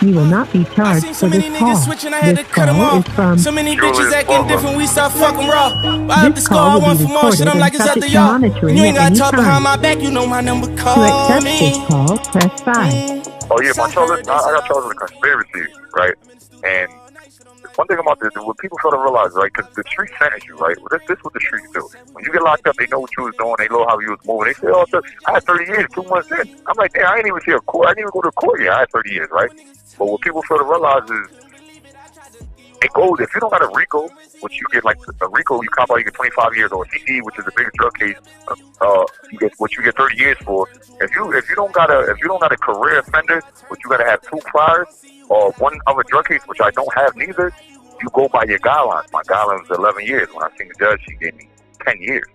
You will not be charged for this call. This call is from... So many bitches acting different, we start fucking raw. I up the This score, call I will want be for more shit, I'm recorded like and it's up to subject to y'all. monitoring You ain't at gotta any talk behind my time. back, you know my number, To call accept me. this call, press 5. Oh yeah, my charges. I got charged with conspiracy, right? And one thing about this, what people fail to realize, right? Because the streets sentence you, right? Well, this is what the streets do. When you get locked up, they know what you was doing. They know how you was moving. They say, "Oh, I had 30 years, 2 months in." I'm like, "Damn, I ain't even see a court. I didn't even go to court yet. I had 30 years, right?" But what people fail to realize is, it goes. If you don't got a RICO, which you get like a RICO, you cop out, you get 25 years, or a CE, which is the biggest drug case, you get what you get 30 years for. If you don't got a career offender, which you gotta have 2 priors or 1 other drug case, which I don't have neither, you go by your guidelines. My guidelines was 11 years. When I seen the judge, she gave me 10 years.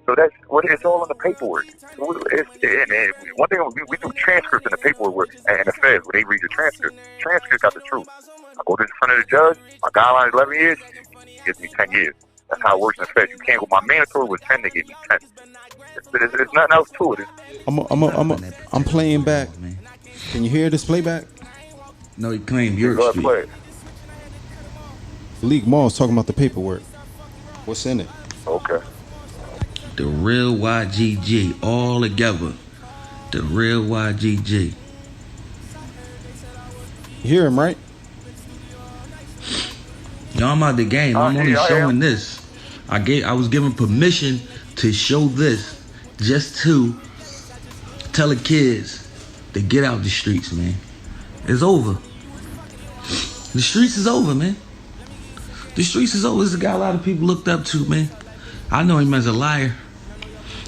So that's what it's all in the paperwork. And one thing we do transcripts in the paperwork and the feds where they read the transcript. Transcript got the truth. I go to the front of the judge. My guideline is 11 years. She gives me 10 years. That's how it works in the feds. You can't go. My mandatory was 10. They gave me 10. It's nothing else to it. I'm playing back. Can you hear this playback? No, he claimed York Street. Play it. League Mall's talking about the paperwork. What's in it? Okay. The real YGG, all together. The real YGG. You hear him, right? Yo, I'm out the game. I'm only showing this. I was given permission to show this just to tell the kids to get out the streets, man. It's over. The streets is over, man. The streets is over. This is a guy a lot of people looked up to, man. I know him as a liar.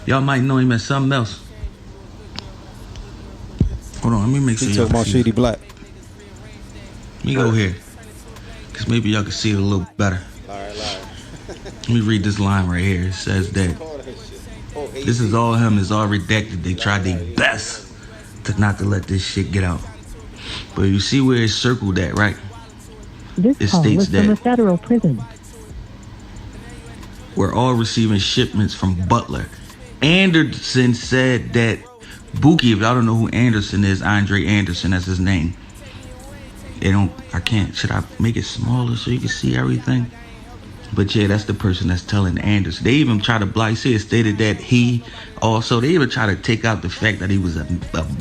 Y'all might know him as something else. Hold on, let me make sure He y'all talking about Shady Black. Let me go here. Because maybe y'all can see it a little better. Let me read this line right here. It says that this is all him. It's all redacted. They tried their best to not to let this shit get out. But you see where it's circled at, right? This It call states was from that a federal prison. we're all receiving shipments from Butler. Anderson said that BOOKIE, if y'all don't know who Anderson is, Andre Anderson, that's his name. Should I make it smaller so you can see everything? But yeah, that's the person that's telling Anderson. They even try to block, see it stated that they even try to take out the fact that he was a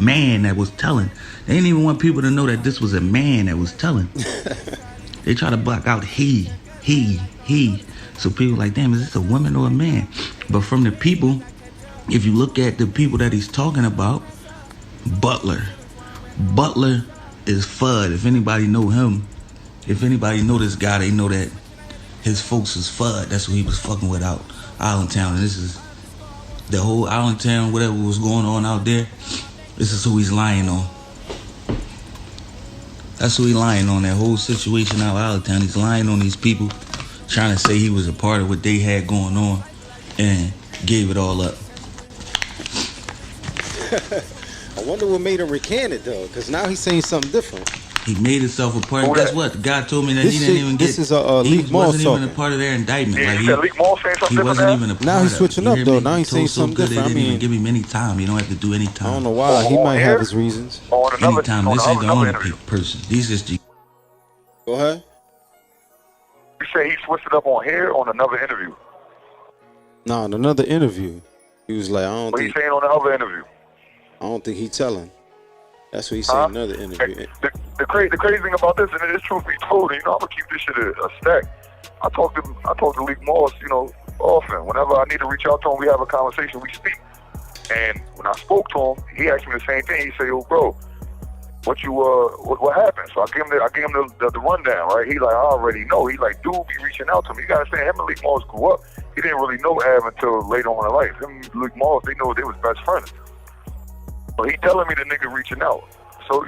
man that was telling. They didn't even want people to know that this was a man that was telling. They try to block out he. So people like, damn, is this a woman or a man? But from the people, if you look at the people that he's talking about, Butler is Fudd. If anybody know him, if anybody know this guy, they know that his folks is Fudd. That's who he was fucking with out Allentown. And this is the whole Allentown, whatever was going on out there. This is who he's lying on. That's who he's lying on, that whole situation out Allentown. He's lying on these people, trying to say he was a part of what they had going on and gave it all up. I wonder what made him recant it though, because now he's saying something different. He made himself a part. Guess what? The guy told me that This he didn't shit- even this get. is a he League Mall wasn't even a talking. part of their indictment. Yeah, Like you said League Mall saying something he wasn't different even a part Now he's of it. switching You up, hear though. me? Now he's Told saying so something good different. They I didn't even mean- give him any time. You don't have to do any time. I don't know why. He might have his reasons. On another, Anytime. on This ain't the another only interview. person. These just the. Go ahead. You say he switched it up on here on another interview. No, in another interview, he was like, What he saying on the other interview? I don't think he telling. That's what he said in another interview. The crazy thing about this, and it is truth be told, and, I'm gonna keep this shit a stack. I talk to League Moss, often. Whenever I need to reach out to him, we have a conversation, we speak. And when I spoke to him, he asked me the same thing. He said, "Yo, bro, what happened?" So I gave him the rundown, right? He like, "I already know." He like, "Dude, be reaching out to me." You gotta understand, him and League Moss grew up. He didn't really know Av until later on in life. Him and League Moss, they know they was best friends. But he telling me the nigga reaching out. So,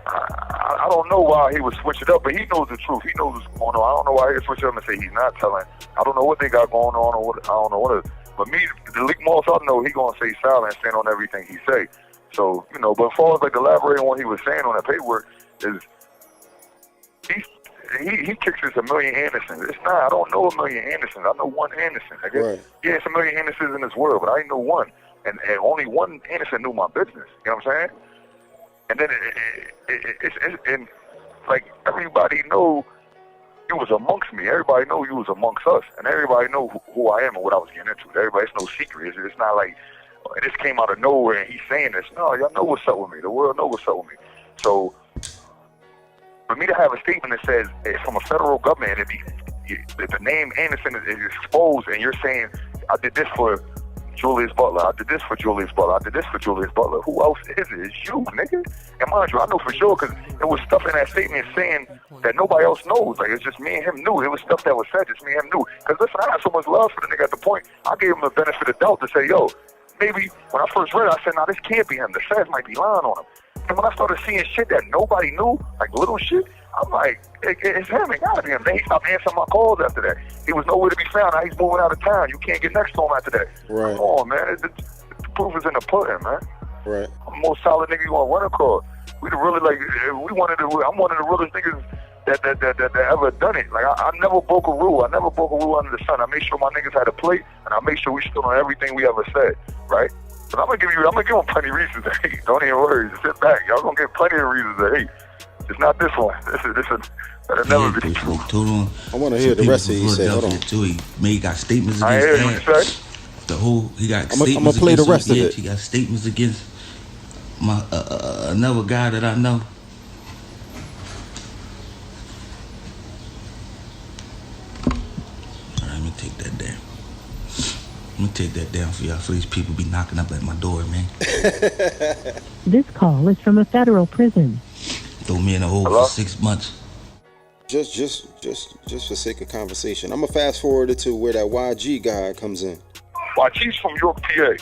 I don't know why he would switch it up, but he knows the truth. He knows what's going on. I don't know why he would switch it up and say he's not telling. I don't know what they got going on or what. I don't know what it is. But me, the League Moss, I know he gonna stay silent and stand on everything he say. So, but as far as like elaborating on what he was saying on that paperwork is he kicks us a million Andersons. It's not, I don't know a million Andersons. I know one Anderson. I guess, right. Yeah, it's a million Andersons in this world, but I ain't know one. And only one Anderson knew my business. You know what I'm saying? And then like everybody know you was amongst me. Everybody know you was amongst us, and everybody know who I am and what I was getting into. Everybody, it's no secret. It's not like this came out of nowhere and he's saying this. No, y'all know what's up with me. The world know what's up with me. So for me to have a statement that says it's from a federal government, and the name Anderson is exposed, and you're saying I did this for Julius Butler, I did this for Julius Butler, I did this for Julius Butler. Who else is it? It's you, nigga. And mind you, I know for sure because there was stuff in that statement saying that nobody else knows. Like, it's just me and him knew. It was stuff that was said, just me and him knew. Because listen, I had so much love for the nigga at the point, I gave him the benefit of the doubt to say, yo, maybe when I first read it, I said, nah, this can't be him. The feds might be lying on him. And when I started seeing shit that nobody knew, like little shit, I'm like, it's him. It gotta be him. Then he stopped answering my calls after that. He was nowhere to be found. Now he's moving out of town. You can't get next to him after that. Right. Come on, man. The proof is in the pudding, man. Right. I'm the most solid nigga you want to run across. I'm one of the realest niggas that ever done it. Like, I never broke a rule. I never broke a rule under the sun. I made sure my niggas had a plate, and I made sure we stood on everything we ever said, right? But I'm gonna give them plenty of reasons to hate. Don't even worry. Just sit back. Y'all gonna get plenty of reasons to hate. It's not this one. That'll never be true. I want to hear the rest of it. He said, hold on. He got statements against I hear what you say. He got I'm statements gonna play the rest of him. it. He got statements against my another guy that I know. All right, let me take that down. I'm gonna take that down for y'all. For these people be knocking up at my door, man. This call is from a federal prison. Throw me in a hole for 6 months. Just for sake of conversation, I'm gonna fast forward it to where that YG guy comes in. YG's from York, PA,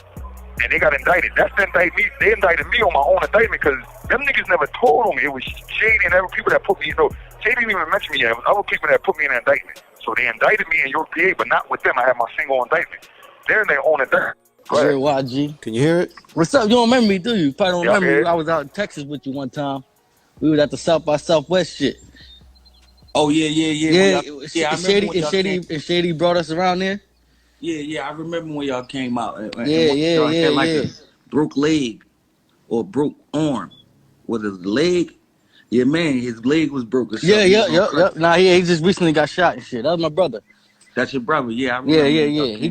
and they got indicted. That's the indictment. They indicted me on my own indictment because them niggas never told on me. It was Shady and other people that put me. Shady didn't even mention me yet. It was other people that put me in an indictment. So they indicted me in York, PA, but not with them. I had my single indictment. They're in their own indictment. Sure, YG. Can you hear it? What's up? You don't remember me, do you? You probably don't remember me. Yeah. I was out in Texas with you one time. We was at the South by Southwest shit. Oh yeah. Shady brought us around there. Yeah. I remember when y'all came out. Yeah. A broke leg or broke arm. Was his leg? Yeah, man, his leg was broken. Yeah. Nah, he just recently got shot and shit. That was my brother. That's your brother, yeah. I remember He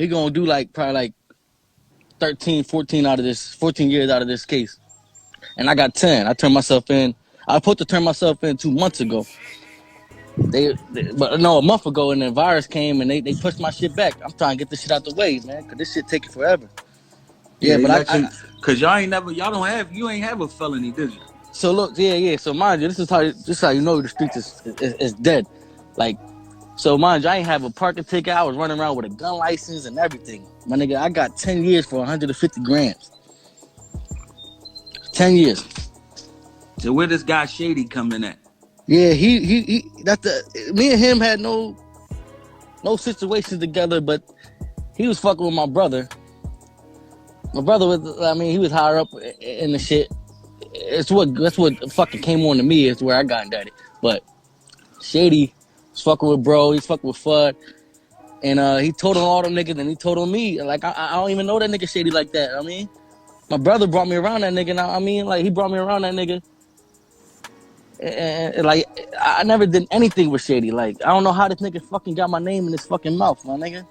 gonna do probably 14 years out of this case. And I got 10. I turned myself in. I was supposed to turn myself in 2 months ago. A month ago, and the virus came and they pushed my shit back. I'm trying to get this shit out the way, man, because this shit taking forever. Yeah, but because y'all ain't have a felony, did you? So look, so mind you, this is how you know the streets is dead. So mind you, I ain't have a parking ticket. I was running around with a gun license and everything. My nigga, I got 10 years for 150 grams. 10 years. So where this guy Shady coming at? Yeah, me and him had no situations together, but he was fucking with my brother. My brother he was higher up in the shit. That's what fucking came on to me is where I got indicted. But Shady was fucking with bro, he's fucking with Fudd. And he told on all them niggas and he told on me. I don't even know that nigga Shady like that. I mean, my brother brought me around that nigga. Now, he brought me around that nigga. And I never did anything with Shady. I don't know how this nigga fucking got my name in his fucking mouth, my nigga.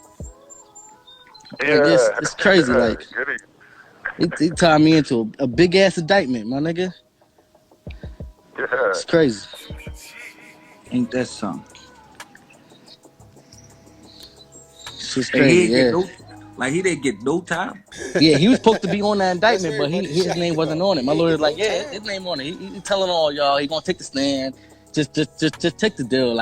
Yeah. It's crazy. He tied me into a big ass indictment, my nigga. Yeah. It's crazy. Ain't that something? It's just crazy. He didn't get no time. Yeah, he was supposed to be on that indictment, but his name wasn't on it. My lawyer's like, yeah, his name on it. He telling all y'all he gonna take the stand. Just take the deal.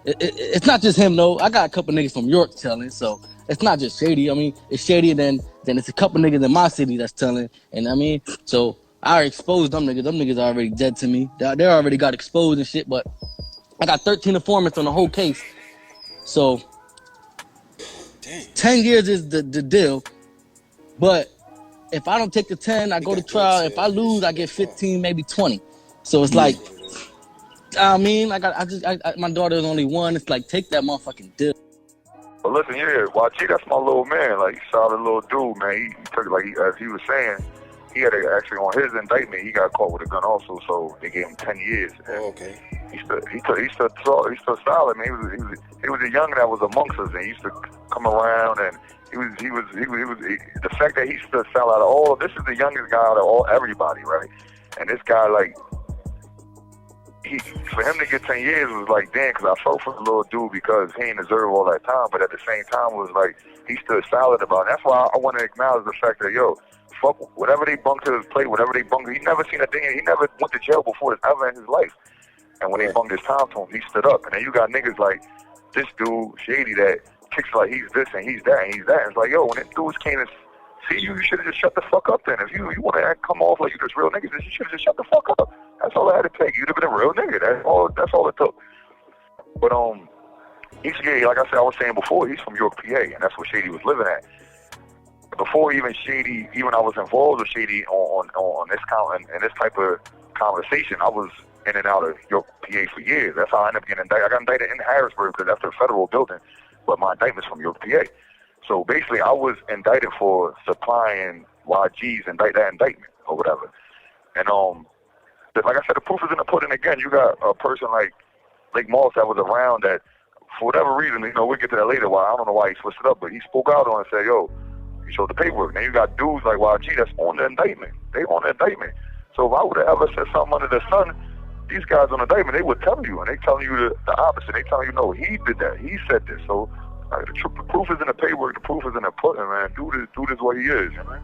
It's not just him though. I got a couple niggas from York telling, so it's not just Shady. It's Shady, and then it's a couple niggas in my city that's telling. And so I exposed them niggas. Them niggas are already dead to me. They already got exposed and shit. But I got 13 informants on the whole case. So 10 years is the deal. But if I don't take the 10, I go to trial. If I lose, I get 15, maybe 20. So it's my daughter's only one. It's take that motherfucking deal. But listen, YG, that's my little man. He's solid little dude, man. He took it as he was saying. he had actually on his indictment, he got caught with a gun also, so they gave him 10 years. Oh, okay. He stood solid, man. He was a young that was amongst us, and he used to come around, and he was the fact that he stood solid out of all. This is the youngest guy out of everybody, right? And this guy, like, for him to get 10 years was like, damn, because I felt for the little dude because he didn't deserve all that time, but at the same time was like, he stood solid about it. That's why I want to acknowledge the fact that, yo, fuck, whatever they bunked to his plate, whatever they bunked, he never seen a thing, he never went to jail before ever in his life. And when they bunked his time to him, he stood up. And then you got niggas like this dude, Shady, that kicks like he's this and he's that and he's that. And it's like, yo, when them dudes came to see you, you should have just shut the fuck up then. If you want to come off like you just real niggas, you should have just shut the fuck up. That's all I had to take. You'd have been a real nigga. That's all it took. But he's gay. Like I said, I was saying before, he's from York, PA, and that's where Shady was living at. Before even I was involved with Shady on this count and this type of conversation, I was in and out of York, PA for years. That's how I ended up getting indicted. I got indicted in Harrisburg because that's a federal building, but my indictment's from York, PA. So basically, I was indicted for supplying YG's that indictment or whatever. And like I said, the proof is in the pudding. Again, you got a person like Lake Moss that was around that, for whatever reason, we'll get to that later. Why I don't know why he switched it up, but he spoke out on it and said, yo, he showed the paperwork. Now you got dudes like YG that's on the indictment. They on the indictment. So if I would have ever said something under the sun, these guys on the indictment, they would tell you, and they telling you the opposite. They telling you, no, he did that. He said this. So the proof is in the paperwork. The proof is in the pudding, man. Dude is what he is, man.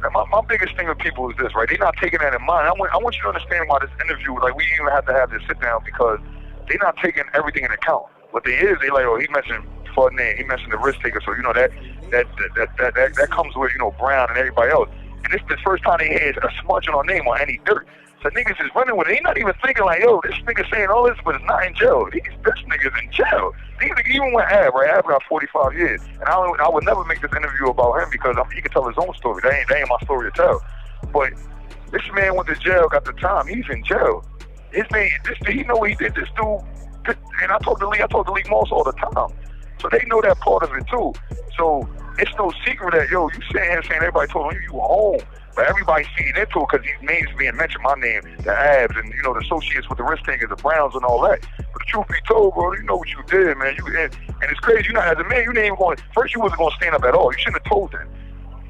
And my biggest thing with people is this, right? They're not taking that in mind. I want you to understand why this interview, like, we even have to have this sit down because they're not taking everything into account. What they is, they like, oh, he mentioned Flood name, he mentioned the risk taker, so that comes with, Brown and everybody else. And this is the first time they had a smudge on our name on any dirt. So niggas is running with it. They not even thinking like, yo, this nigga saying all this, but it's not in jail. This nigga's in jail. Even with Ab, right? Ab got 45 years. And I would never make this interview about him because he can tell his own story. That ain't my story to tell. But this man went to jail, got the time. He's in jail. He know he did. This dude, and I talk to Lee Moss all the time. So they know that part of it too. So it's no secret that, yo, you sitting here saying everybody told you were home. But everybody's feeding into it because these names being mentioned, my name, the Abs, and, the associates with the risk takers, the Browns and all that. But the truth be told, bro, you know what you did, man. And it's crazy. You're not, as a man, you ain't even going, first you wasn't going to stand up at all. You shouldn't have told them.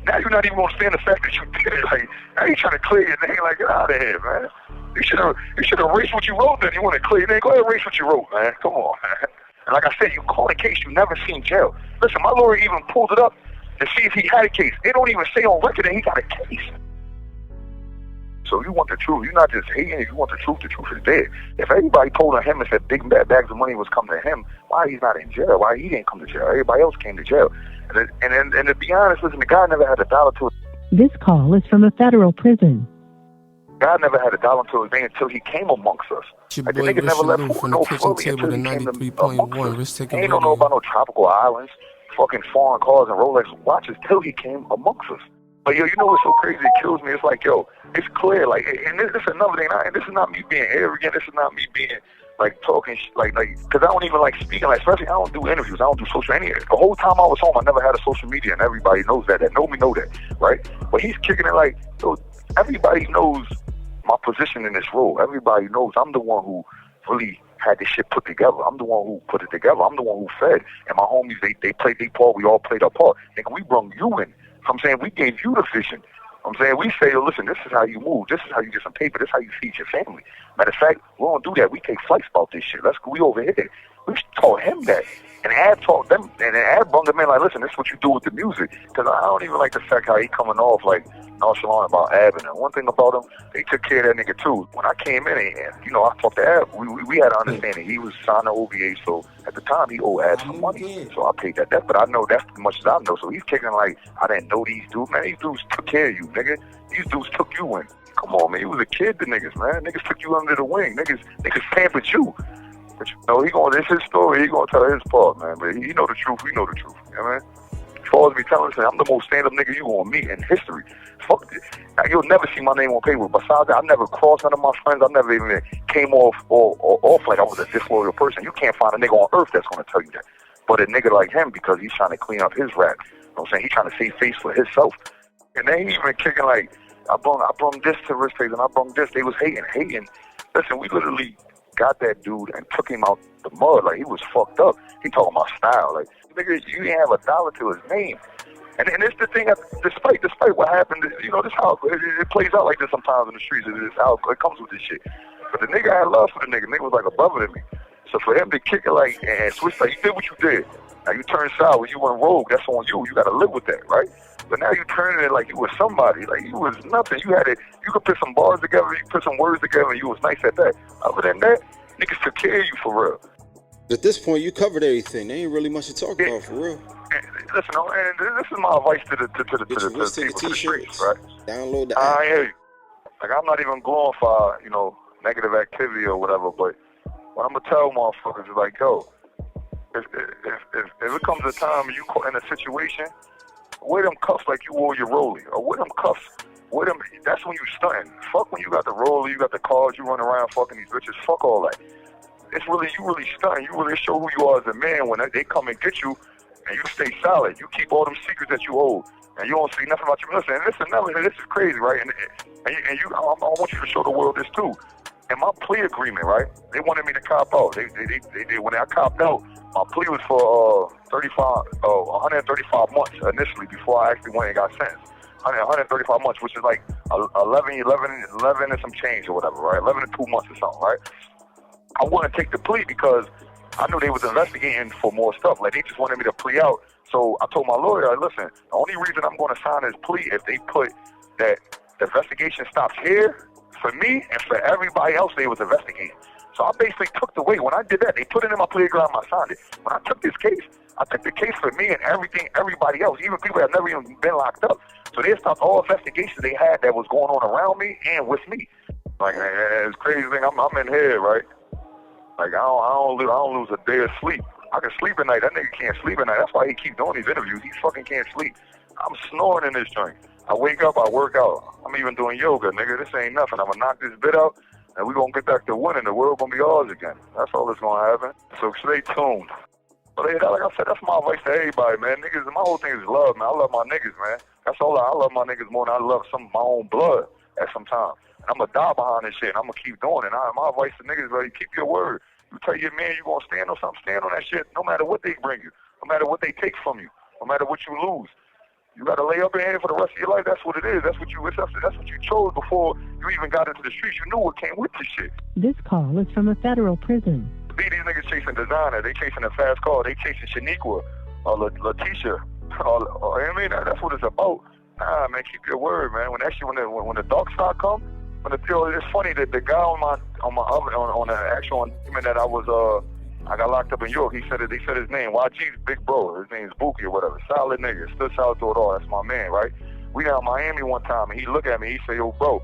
Now you're not even going to stand the fact that you did it. Like, now you trying to clear your name. Like, get out of here, man. You should have erased what you wrote then. You want to clear your name? Go ahead and erase what you wrote, man. Come on, man. And like I said, you call a case you never seen jail. Listen, my lawyer even pulled it up to see if he had a case. They don't even say on record that he got a case. So you want the truth. You're not just hating it. You want the truth. The truth is there. If everybody told on him and said big bags of money was coming to him, why he's not in jail? Why he didn't come to jail? Everybody else came to jail. And to be honest, listen, the guy never had a dollar to his... This call is from a federal prison. God never had a dollar to his name until he came amongst us. Your boy Rich Lou from the kitchen table to 93.1. Risk taking. He don't know about no tropical islands, fucking foreign cars and Rolex watches till he came amongst us. But yo, you know what's so crazy? It kills me. It's like, yo, it's clear. Like, and this is another thing. And this is not me being arrogant. This is not me being like talking like because I don't even like speaking. Like, especially I don't do interviews. I don't do social media. The whole time I was home, I never had a social media, and everybody knows that. That know me know that, right? But he's kicking it like, yo, everybody knows my position in this role. Everybody knows I'm the one who really had this shit put together. I'm the one who put it together. I'm the one who fed. And my homies, they played their part. We all played our part. Nigga, we brung you in. I'm saying we gave you the vision. I'm saying we say, yo, listen, this is how you move. This is how you get some paper. This is how you feed your family. Matter of fact, we don't do that. We take flights about this shit. Let's go. We over here. We taught him that. And Ad taught them. And Ad brung them in like, listen, this is what you do with the music. Because I don't even like the fact how he coming off like nonchalant about Ab. And one thing about him, they took care of that nigga too. When I came in, and I talked to Ab. We had an understanding. He was signed to OVA, so at the time he owed Ab some money. So I paid that debt. But I know that's as much as I know. So he's kicking like, I didn't know these dudes. Man, these dudes took care of you, nigga. These dudes took you in. Come on, man. You was a kid to niggas, man. Niggas took you under the wing. Niggas pampered you. But it's his story. He gonna tell his part, man. But he know the truth. We know the truth. You know what I mean? As far as me telling you, I'm the most stand-up nigga you gonna meet in history. Fuck it. Now, you'll never see my name on paper. Besides that, I never crossed none of my friends. I never even came off like I was a disloyal person. You can't find a nigga on earth that's gonna tell you that. But a nigga like him, because he's trying to clean up his rap. You know what I'm saying? He's trying to save face for himself. And then he even kicking like, I brung this to Rich Page and I brung this. They was hating. Listen, we literally got that dude and took him out the mud. Like, he was fucked up. He talking about style. Like, nigga, you didn't have $1 to his name. And it's the thing that, despite what happened, you know, this how it plays out like this sometimes in the streets. It's how it comes with this shit. But the nigga had love for the nigga. Nigga was like a brother to me. So for him to kick it like and switch, like, you did what you did. Now you turn sour, you went rogue. That's on you. You got to live with that, right? But now you turning it like you was somebody. Like, you was nothing. You had it. You could put some bars together. You put some words together, and you was nice at that. Other than that, niggas took care of you for real. At this point, you covered everything. There ain't really much to talk about for real. Listen, and this is my advice to the streets, right? Download the app. I hear you. Like, I'm not even glorify, you know, negative activity or whatever, but what I'm gonna tell motherfuckers is like, yo, if it comes a time you in a situation, wear them cuffs like you wore your rollie, or wear them cuffs. That's when you stunting. Fuck when you got the rollie, you got the cars, you run around fucking these bitches. Fuck all that. It's really, you really stunting. You really show who you are as a man when they come and get you. And you stay solid. You keep all them secrets that you hold, and you don't see nothing about your listen. And this is crazy, right? And I want you to show the world this too. In my plea agreement, right? They wanted me to cop out. They when I copped out, my plea was for 135 months initially before I actually went and got sentenced. 135 months, which is like 11 and some change or whatever, right? 11 and 2 months or something, right? I want to take the plea because I knew they was investigating for more stuff. Like, they just wanted me to plea out. So I told my lawyer, listen, the only reason I'm going to sign this plea if they put that the investigation stops here for me and for everybody else they was investigating. So I basically took the weight. When I did that, they put it in my plea agreement, I signed it. When I took this case, I took the case for me and everybody else, even people that have never even been locked up. So they stopped all investigations they had that was going on around me and with me. Like, it's crazy thing. I'm in here, right? Like, I don't lose a day of sleep. I can sleep at night. That nigga can't sleep at night. That's why he keep doing these interviews. He fucking can't sleep. I'm snoring in this joint. I wake up, I work out. I'm even doing yoga, nigga. This ain't nothing. I'm gonna knock this bit out, and we gonna get back to winning. The world gonna be ours again. That's all that's gonna happen. So stay tuned. But like I said, that's my advice to everybody, man. Niggas, my whole thing is love, man. I love my niggas, man. That's all. I love my niggas more than I love some of my own blood at some time. And I'm gonna die behind this shit, and I'm gonna keep doing it. My advice to niggas is, like, keep your word. You tell your man you gonna stand on something, stand on that shit, no matter what they bring you, no matter what they take from you, no matter what you lose. You gotta lay up in here for the rest of your life. That's what it is. That's what you chose before you even got into the streets. You knew what came with this shit. This call is from a federal prison. These niggas chasing designer, they chasing a fast car, they chasing Shaniqua or Letitia. I mean, that's what it's about. Nah, man, keep your word, man. When the dark side come. It's funny that the guy on the actual indictment that I got locked up in York, they said his name, YG's big bro, his name's BOOKIE or whatever, solid nigga, stood solid through it all, that's my man, right? We down in Miami one time, and he look at me, he say, yo, bro,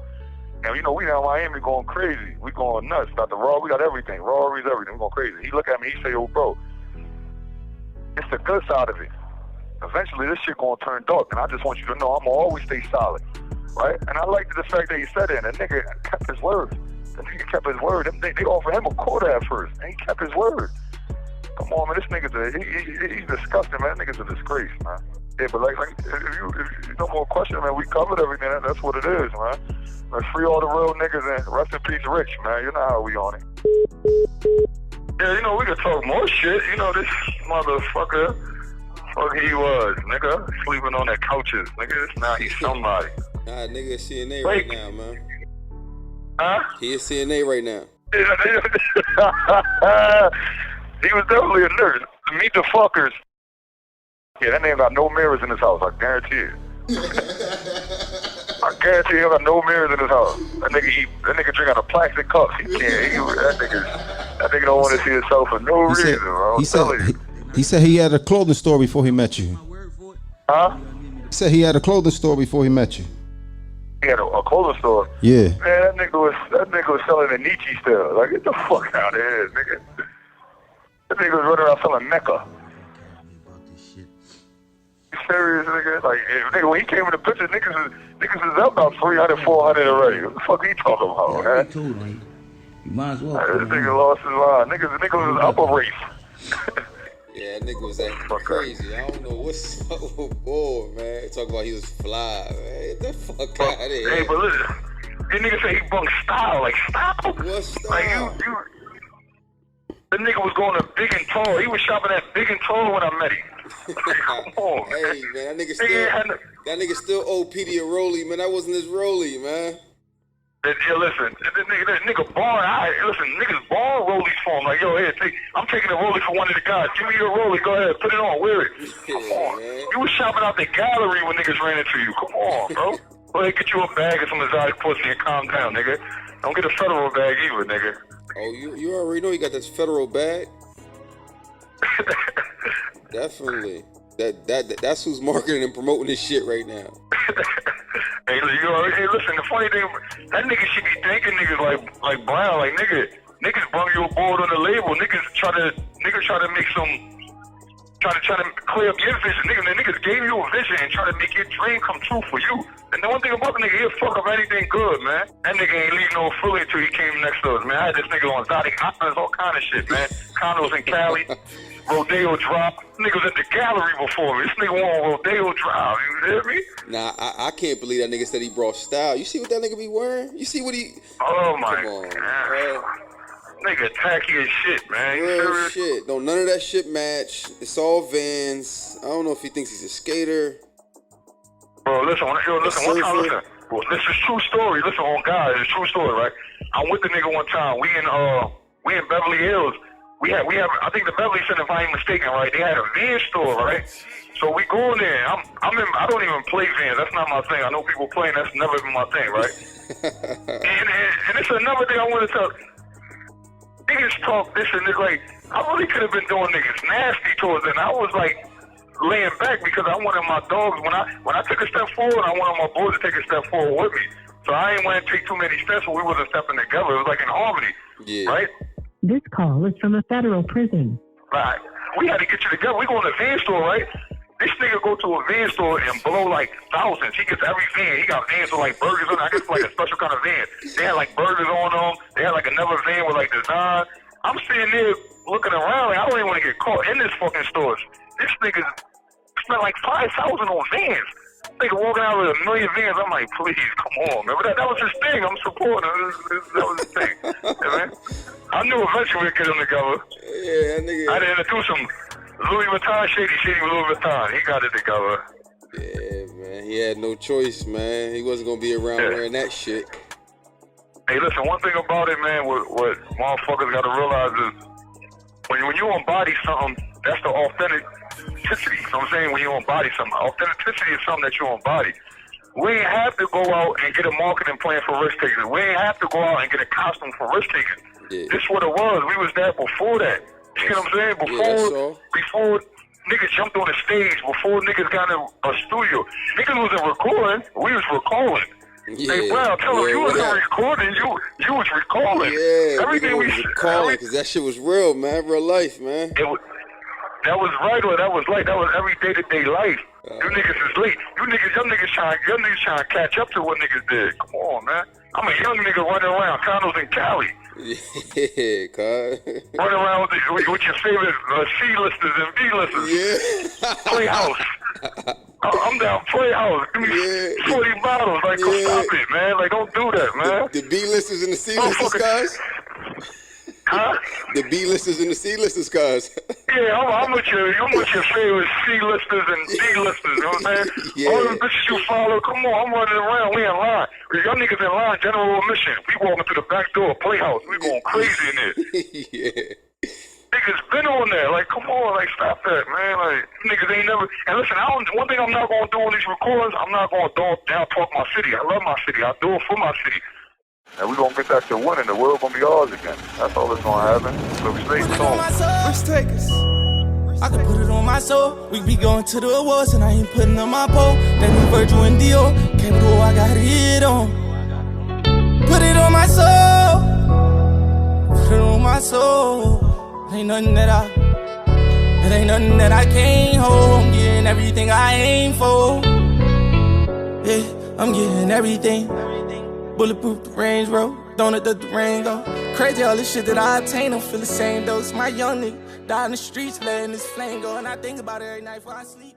and you know, we down in Miami going crazy, we going nuts, got the raw, we got everything, robberies, everything, we going crazy. He look at me, he say, yo, bro, it's the good side of it. Eventually, this shit gonna turn dark, and I just want you to know I'm gonna always stay solid. Right? And I liked the fact that he said it, and the nigga kept his word. The nigga kept his word. They offered him a quarter at first, and he kept his word. Come on, man, this nigga's he's disgusting, man. That nigga's a disgrace, man. Yeah, but like if you no more question, man, we covered everything. That's what it is, man. Let's free all the real niggas and rest in peace, Rich, man. You know how we on it. Yeah, you know, we can talk more shit. You know, this motherfucker, fuck he was, nigga, sleeping on the couches, nigga. Now he's somebody. Nah, nigga, CNA right now, man. Huh? He is CNA right now. He was definitely a nurse. Meet the fuckers. Yeah, that nigga got no mirrors in his house, I guarantee it. I guarantee he got no mirrors in his house. That nigga drink out of plastic cups. He can't. That nigga don't want to see himself for no reason, bro. He said he had a clothing store before he met you. Huh? He said he had a clothing store before he met you. He had a clothing store. Yeah. Man, that nigga was selling the Nietzsche still. Like, get the fuck out of here, nigga. That nigga was running around selling Mecca. You serious, nigga? Like, nigga, when he came in the picture, niggas is up about 300, 400 already. What the fuck are you talking about, man? Told me. You might as well. This nigga lost his mind. Nigga was up a race. Yeah, that nigga was acting crazy. I don't know what's up with boy, man. Talk about he was fly, man. Get the fuck out of here. Hey, but listen, this nigga say he bunked style. Like, style? What style? Like, the nigga was going to Big and Tall. He was shopping at Big and Tall when I met him. Come on, man. Hey, man, that nigga still owe Petey a rollie, man. That wasn't his rollie, man. Yeah, listen, that nigga borrowed, listen, niggas borrow rollies for him. Like, yo, here, I'm taking a rollie for one of the guys. Give me your rollie. Go ahead, put it on, wear it. Come on. Man. You was shopping out the gallery when niggas ran into you. Come on, bro. Go ahead, get you a bag of some exotic pussy and calm down, nigga. Don't get a federal bag either, nigga. Oh, you already know you got this federal bag? Definitely. That's who's marketing and promoting this shit right now. Hey, listen, the funny thing, that nigga should be thanking niggas like Brown, like niggas brought you aboard on the label. Niggas try to make try to clear up your vision. Niggas gave you a vision and try to make your dream come true for you. And the one thing about the nigga, he'll fuck up anything good, man. That nigga ain't leave no fully until he came next to us, man. I had this nigga on exotic islands, all kind of shit, man. Condos in Cali, Rodeo Drop. Nigga was at the gallery before me. This nigga on Rodeo Drive, you hear me? Nah, I can't believe that nigga said he brought style. You see what that nigga be wearing? You see what he... Oh my God. Nigga tacky as shit, man. You Real serious? shit. No, none of that shit match. It's all Vans. I don't know if he thinks he's a skater. Bro, listen, one time, listen. Bro, this is true story. Listen, on God, it's a true story, right? I'm with the nigga one time. We in Beverly Hills. We have. I think the Beverly Center, if I ain't mistaken, right? They had a Vans store, right? So we go in there. I don't even play Vans. That's not my thing. I know people playing. That's never been my thing, right? and it's another thing I want to tell. Niggas talk this and this, like, I really could have been doing niggas nasty towards it. And I was like laying back because I wanted my dogs, when I took a step forward, I wanted my boys to take a step forward with me. So I didn't want to take too many steps when we wasn't stepping together. It was like in harmony, right? This call is from a federal prison. Right. We had to get you together. We go in the van store, right? This nigga go to a van store and blow like thousands. He gets every van. He got vans with like burgers on it. I guess like a special kind of van. They had like burgers on them. They had like another van with like design. I'm sitting there looking around. Like, I don't even want to get caught in this fucking stores. This nigga spent like $5,000 on vans. Nigga walking out with a million vans. I'm like, please, come on, man. But that was his thing. I'm supporting him. That was his thing. Yeah, man. I knew eventually we'd get them together. Yeah, nigga. I had to introduce him. Louis Vuitton, Shady with Louis Vuitton. He got it together. Yeah, man. He had no choice, man. He wasn't going to be around wearing that shit. Hey, listen, one thing about it, man, what motherfuckers got to realize is when you embody something, that's the authenticity. You know what I'm saying? When you embody something. Authenticity is something that you embody. We ain't have to go out and get a marketing plan for risk taking. We ain't have to go out and get a costume for risk taking. Yeah. This is what it was. We was there before that. You know what I'm saying? Before niggas jumped on the stage, before niggas got in a studio. Niggas wasn't recording, we was recalling. Yeah. Hey, Brown, tell them you wasn't recording, you was recalling. Yeah, everything we was recalling, because that shit was real, man, real life, man. That was regular, that was every day-to-day life. You niggas is late. Your niggas trying to catch up to what niggas did. Come on, man. I'm a young nigga running around, condos in Cali. Yeah, cuz. Running around with your favorite C-listers and B-listers. Yeah. Playhouse. I'm down Playhouse. Give me 40 bottles. Like, go stop it, man. Like, don't do that, man. The B-listers and the C-listers, guys? Huh? The B-listers and the C-listers, guys. Yeah, I'm with your favorite C-listers and D-listers, you know what I'm saying? Yeah. All them bitches you follow, come on, I'm running around, we in line. Y'all niggas in line, general admission. We walking through the back door, Playhouse, we going crazy in there. Yeah. Niggas been on there, like, come on, like, stop that, man. Like, niggas ain't never, and listen, one thing I'm not gonna do on these recordings, I'm not gonna down talk my city. I love my city, I do it for my city. And we gonna get back to winning. The world gonna be ours again. That's all that's gonna happen. So we stay tuned. Risk takers. I can put it on my soul. We be going to the awards and I ain't putting on my pole. That new Virgil and Dior. Capital, I got it on. Put it on my soul. Put it on my soul. Ain't nothing that I can't hold. I'm getting everything I aim for. Yeah, I'm getting everything. Bulletproof the range, bro. Don't let the rain go. Crazy all this shit that I attain. Don't feel the same dose. My young nigga died in the streets, letting this flame go. And I think about it every night before I sleep.